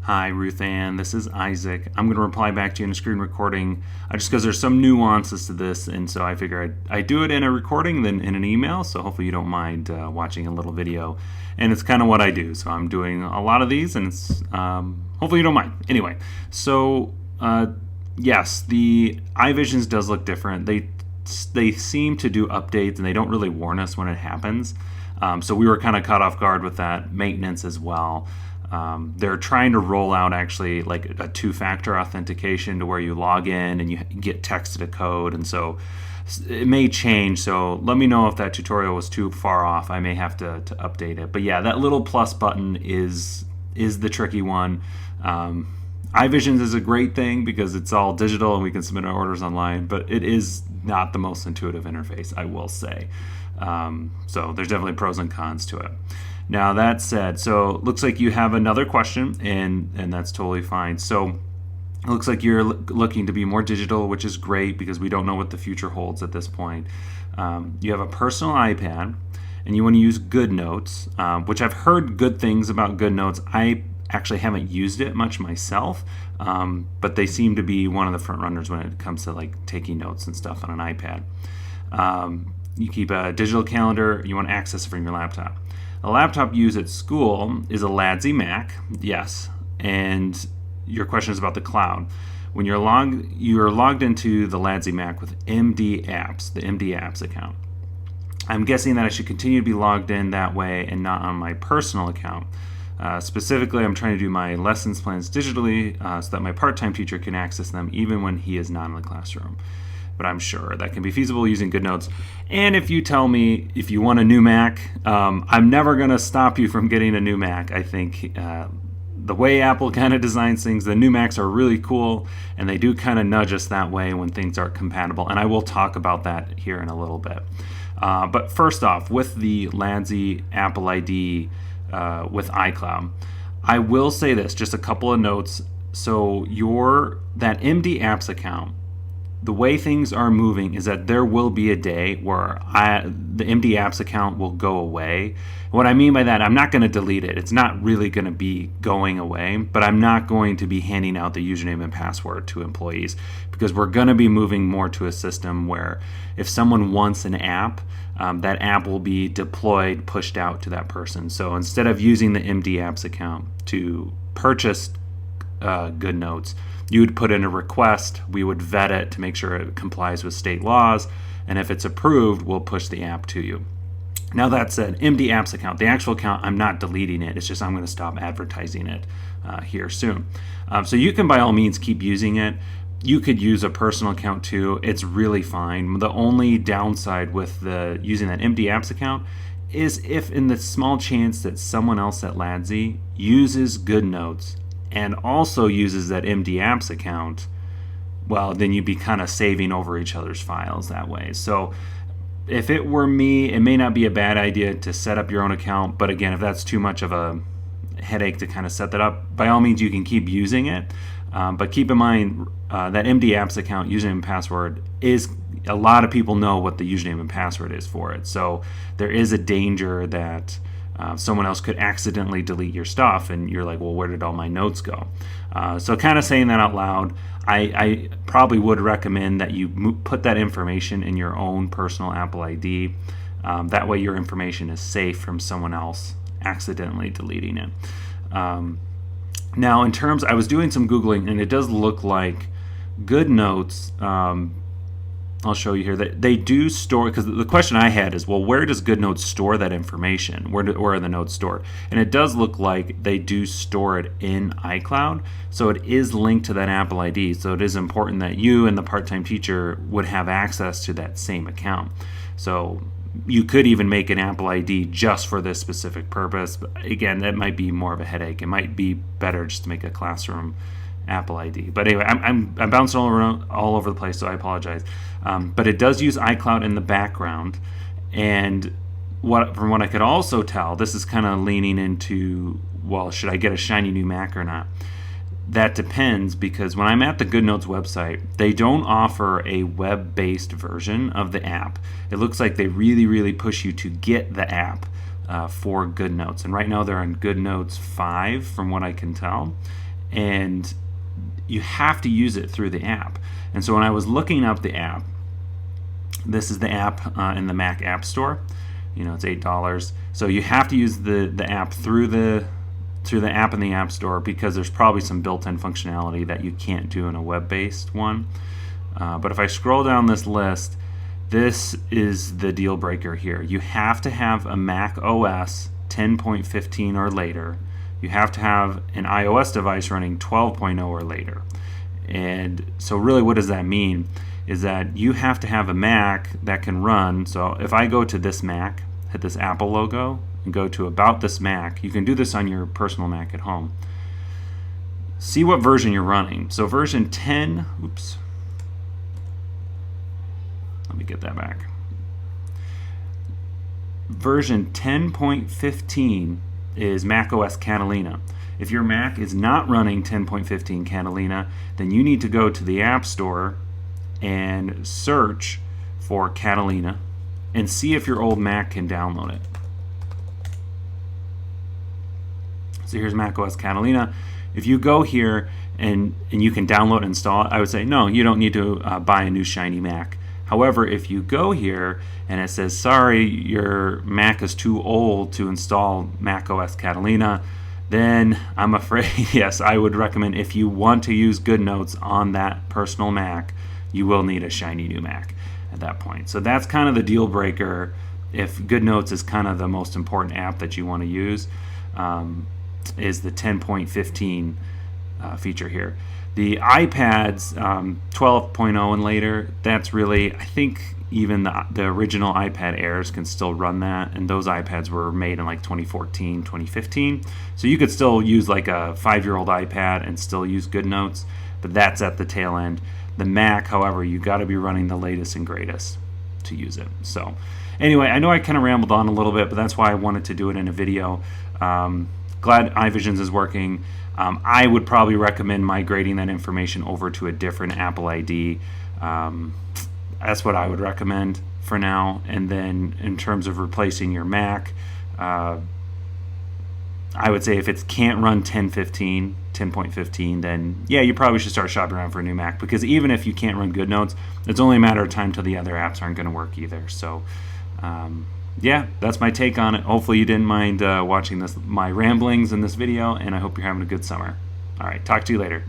Hi, Ruth Ann. This is Isaac. I'm going to reply back to you in a screen recording just because there's some nuances to this, and so I figure I'd do it in a recording than in an email, so hopefully you don't mind watching a little video. And it's kind of what I do, so I'm doing a lot of these, and it's hopefully you don't mind. Anyway, so yes, the iVisions does look different. They seem to do updates, and they don't really warn us when it happens. So we were kind of caught off guard with that maintenance as well. They're trying to roll out actually like a two-factor authentication to where you log in and you get texted a code, and so it may change. So let me know if that tutorial was too far off. I may have to update it. But yeah, that little plus button is the tricky one. iVisions is a great thing because it's all digital and we can submit our orders online, but it is not the most intuitive interface, I will say. So there's definitely pros and cons to it. Now that said, so it looks like you have another question, and that's totally fine. So it looks like you're looking to be more digital, which is great because we don't know what the future holds at this point. You have a personal iPad, and you want to use GoodNotes, which I've heard good things about GoodNotes. I actually haven't used it much myself, but they seem to be one of the front runners when it comes to like taking notes and stuff on an iPad. You keep a digital calendar. You want to access it from your laptop. The laptop used at school is a LADSI Mac, yes, and your question is about the cloud. When you're logged into the LADSI Mac with MD Apps, the MD Apps account. I'm guessing that I should continue to be logged in that way and not on my personal account. Specifically, I'm trying to do my lessons plans digitally so that my part-time teacher can access them even when he is not in the classroom. But I'm sure that can be feasible using GoodNotes. And if you tell me if you want a new Mac, I'm never going to stop you from getting a new Mac. I think the way Apple kind of designs things, the new Macs are really cool, and they do kind of nudge us that way when things aren't compatible. And I will talk about that here in a little bit. But first off, with the LADSI Apple ID with iCloud, I will say this, just a couple of notes. So that MD Apps account, the way things are moving is that there will be a day where the MD Apps account will go away. What I mean by that, I'm not going to delete it. It's not really going to be going away, but I'm not going to be handing out the username and password to employees because we're going to be moving more to a system where if someone wants an app, that app will be deployed, pushed out to that person. So instead of using the MD Apps account to purchase GoodNotes, you would put in a request, we would vet it to make sure it complies with state laws, and if it's approved, we'll push the app to you. Now that said, MD Apps account, the actual account, I'm not deleting it, it's just I'm going to stop advertising it here soon. So you can by all means keep using it. You could use a personal account too, it's really fine. The only downside with using that MD Apps account is if in the small chance that someone else at LADSI uses GoodNotes and also uses that MD Apps account, well, then you'd be kind of saving over each other's files that way. So if it were me, it may not be a bad idea to set up your own account, but again, if that's too much of a headache to kind of set that up, by all means you can keep using it, but keep in mind that MD Apps account username and password is, a lot of people know what the username and password is for it, so there is a danger that someone else could accidentally delete your stuff and you're like, well, where did all my notes go? So kind of saying that out loud, I probably would recommend that you put that information in your own personal Apple ID. That way your information is safe from someone else accidentally deleting it. Now in terms, I was doing some Googling and it does look like GoodNotes, I'll show you here that they do store, because the question I had is, well, where does GoodNotes store that information? Where are the notes stored? And it does look like they do store it in iCloud, so it is linked to that Apple ID. So it is important that you and the part-time teacher would have access to that same account. So you could even make an Apple ID just for this specific purpose. But again, that might be more of a headache. It might be better just to make a classroom Apple ID. But anyway, I'm bouncing all over the place, so I apologize. But it does use iCloud in the background, and from what I could also tell, this is kind of leaning into, well, should I get a shiny new Mac or not? That depends, because when I'm at the GoodNotes website, they don't offer a web-based version of the app. It looks like they really push you to get the app for GoodNotes, and right now they're on GoodNotes 5 from what I can tell. and you have to use it through the app. And so when I was looking up the app, this is the app in the Mac App Store. It's $8. So you have to use the app through the app in the App Store, because there's probably some built-in functionality that you can't do in a web-based one. But if I scroll down this list, this is the deal breaker here. You have to have a Mac OS 10.15 or later. You have to have an iOS device running 12.0 or later. And so really what does that mean? Is that you have to have a Mac that can run. So if I go to this Mac, hit this Apple logo, and go to About This Mac, you can do this on your personal Mac at home. See what version you're running. So version 10, oops. Let me get that back. Version 10.15 is macOS Catalina. If your Mac is not running 10.15 Catalina, then you need to go to the App Store and search for Catalina and see if your old Mac can download it. So here's macOS Catalina. If you go here and you can download and install it, I would say no, you don't need to buy a new shiny Mac. However, if you go here and it says, sorry, your Mac is too old to install macOS Catalina, then I'm afraid, yes, I would recommend, if you want to use GoodNotes on that personal Mac, you will need a shiny new Mac at that point. So that's kind of the deal breaker if GoodNotes is kind of the most important app that you want to use, is the 10.15 feature here. The iPads 12.0 and later, that's really, I think even the original iPad Airs can still run that, and those iPads were made in like 2014, 2015. So you could still use like a 5-year-old iPad and still use GoodNotes, but that's at the tail end. The Mac, however, you got to be running the latest and greatest to use it. So anyway, I know I kind of rambled on a little bit, but that's why I wanted to do it in a video. Glad iVisions is working. I would probably recommend migrating that information over to a different Apple ID. That's what I would recommend for now. And then in terms of replacing your Mac, I would say if it can't run 10.15, then yeah, you probably should start shopping around for a new Mac, because even if you can't run GoodNotes, it's only a matter of time till the other apps aren't going to work either. So yeah, that's my take on it. Hopefully you didn't mind watching my ramblings in this video, and I hope you're having a good summer. All right, talk to you later.